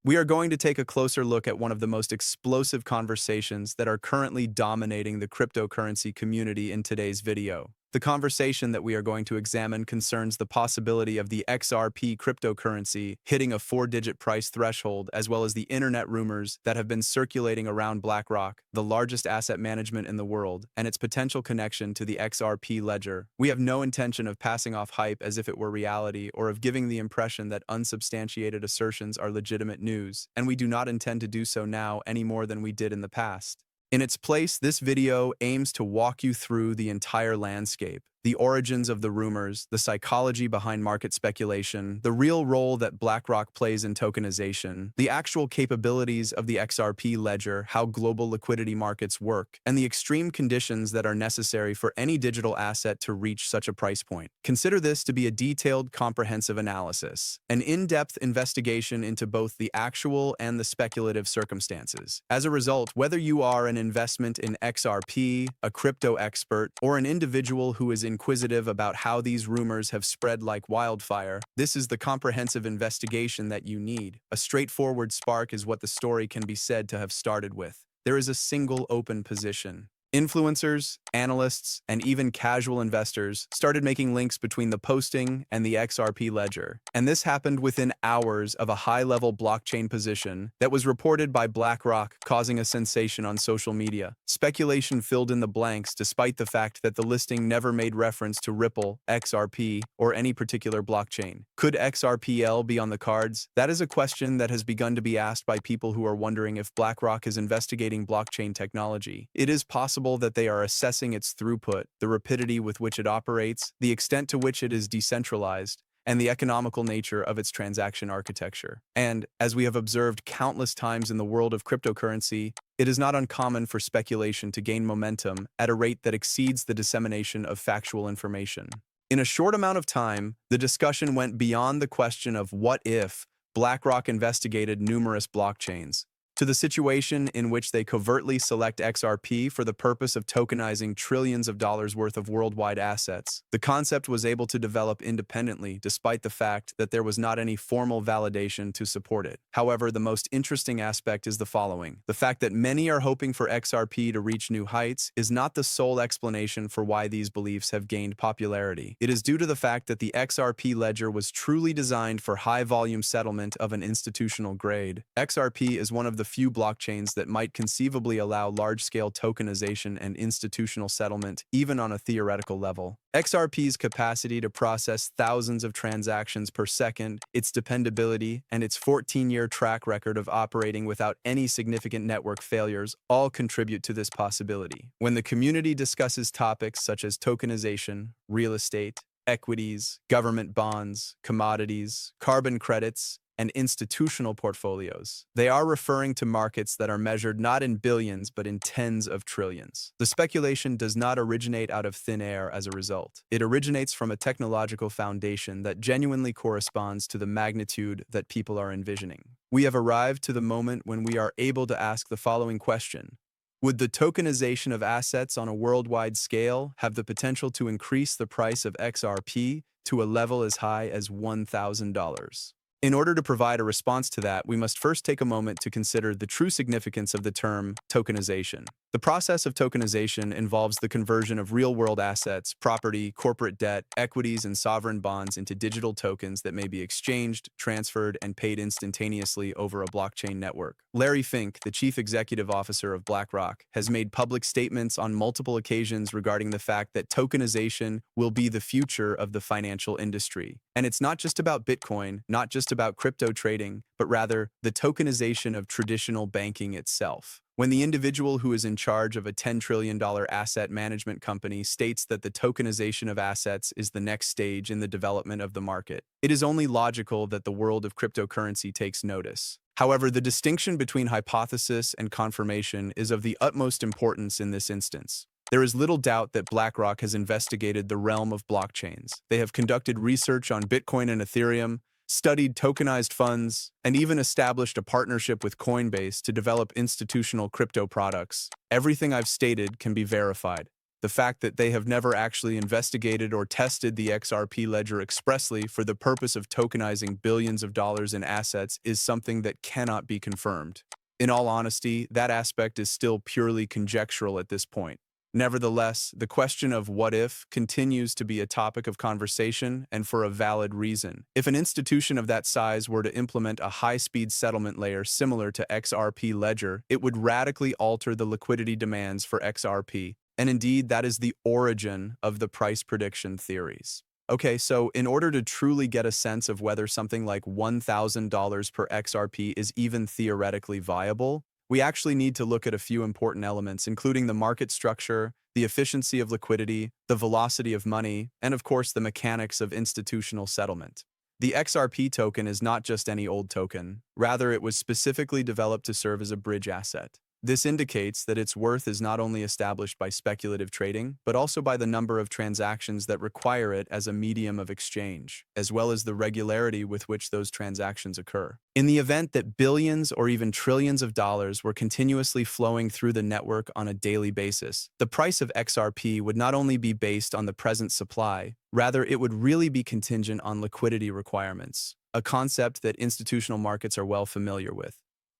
We are going to take a closer look at one of the most explosive conversations that are currently dominating the cryptocurrency community in today's video. The conversation that we are going to examine concerns the possibility of the XRP cryptocurrency hitting a four-digit price threshold, as well as the internet rumors that have been circulating around Blackrock, the largest asset management in the world, and its potential connection to the XRP ledger. We have no intention of passing off hype as if it were reality or of giving the impression that unsubstantiated assertions are legitimate news, and we do not intend to do so now any more than we did in the past. In its place, this video aims to walk you through the entire landscape, the origins of the rumors, the psychology behind market speculation, the real role that BlackRock plays in tokenization, the actual capabilities of the XRP ledger, how global liquidity markets work, and the extreme conditions that are necessary for any digital asset to reach such a price point. Consider this to be a detailed, comprehensive analysis, an in-depth investigation into both the actual and the speculative circumstances. As a result, whether you are an investment in XRP, a crypto expert, or an individual who is inquisitive about how these rumors have spread like wildfire, this is the comprehensive investigation that you need. A straightforward spark is what the story can be said to have started with. There is a single open position. Influencers, analysts, and even casual investors started making links between the posting and the XRP ledger. And this happened within hours of a high-level blockchain position that was reported by BlackRock, causing a sensation on social media. Speculation filled in the blanks despite the fact that the listing never made reference to Ripple, XRP, or any particular blockchain. Could XRPL be on the cards? That is a question that has begun to be asked by people who are wondering if BlackRock is investigating blockchain technology. It is possible that they are assessing its throughput, the rapidity with which it operates, the extent to which it is decentralized, and the economical nature of its transaction architecture. And, as we have observed countless times in the world of cryptocurrency, it is not uncommon for speculation to gain momentum at a rate that exceeds the dissemination of factual information. In a short amount of time, the discussion went beyond the question of what if BlackRock investigated numerous blockchains, to the situation in which they covertly select XRP for the purpose of tokenizing trillions of dollars worth of worldwide assets. The concept was able to develop independently despite the fact that there was not any formal validation to support it. However, the most interesting aspect is the following. The fact that many are hoping for XRP to reach new heights is not the sole explanation for why these beliefs have gained popularity. It is due to the fact that the XRP ledger was truly designed for high-volume settlement of an institutional grade. XRP is one of the few blockchains that might conceivably allow large-scale tokenization and institutional settlement, even on a theoretical level. XRP's capacity to process thousands of transactions per second, its dependability, and its 14-year track record of operating without any significant network failures all contribute to this possibility. When the community discusses topics such as tokenization, real estate, equities, government bonds, commodities, carbon credits, and institutional portfolios, they are referring to markets that are measured not in billions but in tens of trillions. The speculation does not originate out of thin air as a result. It originates from a technological foundation that genuinely corresponds to the magnitude that people are envisioning. We have arrived to the moment when we are able to ask the following question. Would the tokenization of assets on a worldwide scale have the potential to increase the price of XRP to a level as high as $1,000? In order to provide a response to that, we must first take a moment to consider the true significance of the term tokenization. The process of tokenization involves the conversion of real-world assets, property, corporate debt, equities, and sovereign bonds into digital tokens that may be exchanged, transferred, and paid instantaneously over a blockchain network. Larry Fink, the chief executive officer of BlackRock, has made public statements on multiple occasions regarding the fact that tokenization will be the future of the financial industry. And it's not just about Bitcoin, not just about crypto trading, but rather the tokenization of traditional banking itself. When the individual who is in charge of a $10 trillion asset management company states that the tokenization of assets is the next stage in the development of the market, it is only logical that the world of cryptocurrency takes notice. However, the distinction between hypothesis and confirmation is of the utmost importance in this instance. There is little doubt that BlackRock has investigated the realm of blockchains. They have conducted research on Bitcoin and Ethereum, studied tokenized funds, and even established a partnership with Coinbase to develop institutional crypto products. Everything I've stated can be verified. The fact that they have never actually investigated or tested the XRP ledger expressly for the purpose of tokenizing billions of dollars in assets is something that cannot be confirmed. In all honesty, that aspect is still purely conjectural at this point. Nevertheless, the question of what if continues to be a topic of conversation, and for a valid reason. If an institution of that size were to implement a high-speed settlement layer similar to XRP Ledger, it would radically alter the liquidity demands for XRP. And indeed, that is the origin of the price prediction theories. Okay, so in order to truly get a sense of whether something like $1,000 per XRP is even theoretically viable, we actually need to look at a few important elements, including the market structure, the efficiency of liquidity, the velocity of money, and of course the mechanics of institutional settlement. The XRP token is not just any old token. Rather, it was specifically developed to serve as a bridge asset. This indicates that its worth is not only established by speculative trading, but also by the number of transactions that require it as a medium of exchange, as well as the regularity with which those transactions occur. In the event that billions or even trillions of dollars were continuously flowing through the network on a daily basis, the price of XRP would not only be based on the present supply, rather it would really be contingent on liquidity requirements, a concept that institutional markets are well familiar with.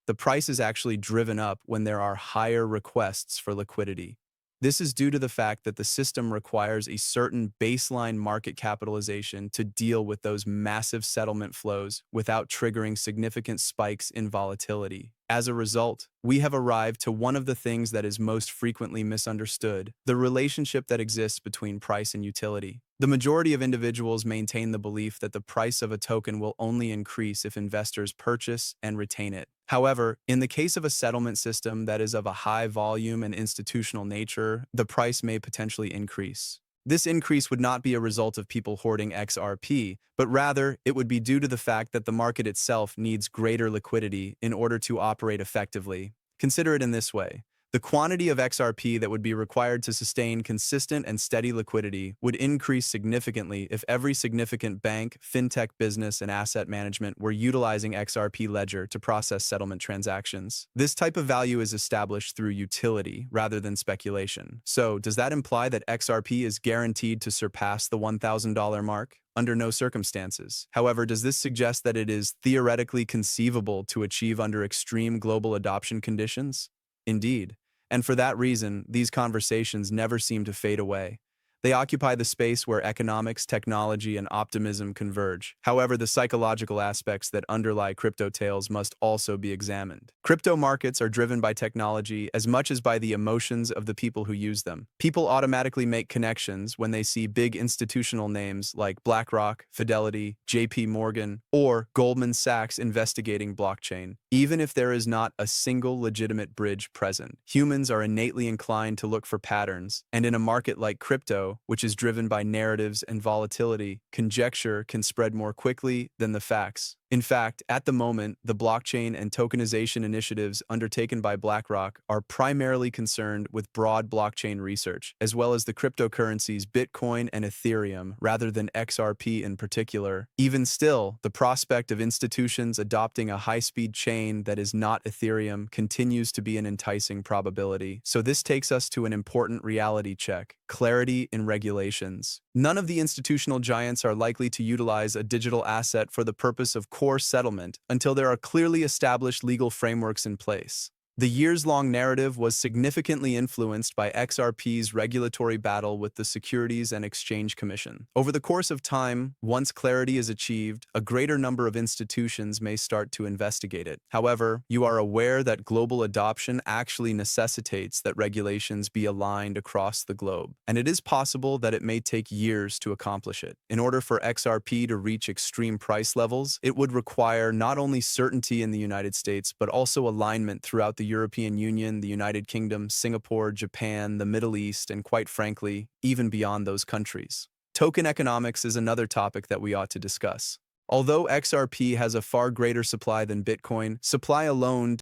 The price is actually driven up when there are higher requests for liquidity. This is due to the fact that the system requires a certain baseline market capitalization to deal with those massive settlement flows without triggering significant spikes in volatility. As a result, we have arrived to one of the things that is most frequently misunderstood: the relationship that exists between price and utility. The majority of individuals maintain the belief that the price of a token will only increase if investors purchase and retain it. However, in the case of a settlement system that is of a high volume and institutional nature, the price may potentially increase. This increase would not be a result of people hoarding XRP, but rather it would be due to the fact that the market itself needs greater liquidity in order to operate effectively. Consider it in this way. The quantity of XRP that would be required to sustain consistent and steady liquidity would increase significantly if every significant bank, fintech business, and asset management were utilizing XRP Ledger to process settlement transactions. This type of value is established through utility rather than speculation. So, does that imply that XRP is guaranteed to surpass the $1,000 mark? Under no circumstances. However, does this suggest that it is theoretically conceivable to achieve under extreme global adoption conditions? Indeed. And for that reason, these conversations never seem to fade away. They occupy the space where economics, technology, and optimism converge. However, the psychological aspects that underlie crypto tales must also be examined. Crypto markets are driven by technology as much as by the emotions of the people who use them. People automatically make connections when they see big institutional names like Blackrock, Fidelity, JP Morgan, or Goldman Sachs investigating blockchain. Even if there is not a single legitimate bridge present, humans are innately inclined to look for patterns, and in a market like crypto, which is driven by narratives and volatility, conjecture can spread more quickly than the facts. In fact, at the moment, the blockchain and tokenization initiatives undertaken by Blackrock are primarily concerned with broad blockchain research, as well as the cryptocurrencies Bitcoin and Ethereum, rather than XRP in particular. Even still, the prospect of institutions adopting a high-speed chain that is not Ethereum continues to be an enticing probability. So this takes us to an important reality check: clarity in regulations. None of the institutional giants are likely to utilize a digital asset for the purpose of core settlement until there are clearly established legal frameworks in place. The years-long narrative was significantly influenced by XRP's regulatory battle with the Securities and Exchange Commission. Over the course of time, once clarity is achieved, a greater number of institutions may start to investigate it. However, you are aware that global adoption actually necessitates that regulations be aligned across the globe, and it is possible that it may take years to accomplish it. In order for XRP to reach extreme price levels, it would require not only certainty in the United States, but also alignment throughout the European Union, the United Kingdom, Singapore, Japan, the Middle East, and quite frankly, even beyond those countries. Token economics is another topic that we ought to discuss. Although XRP has a far greater supply than Bitcoin, supply alone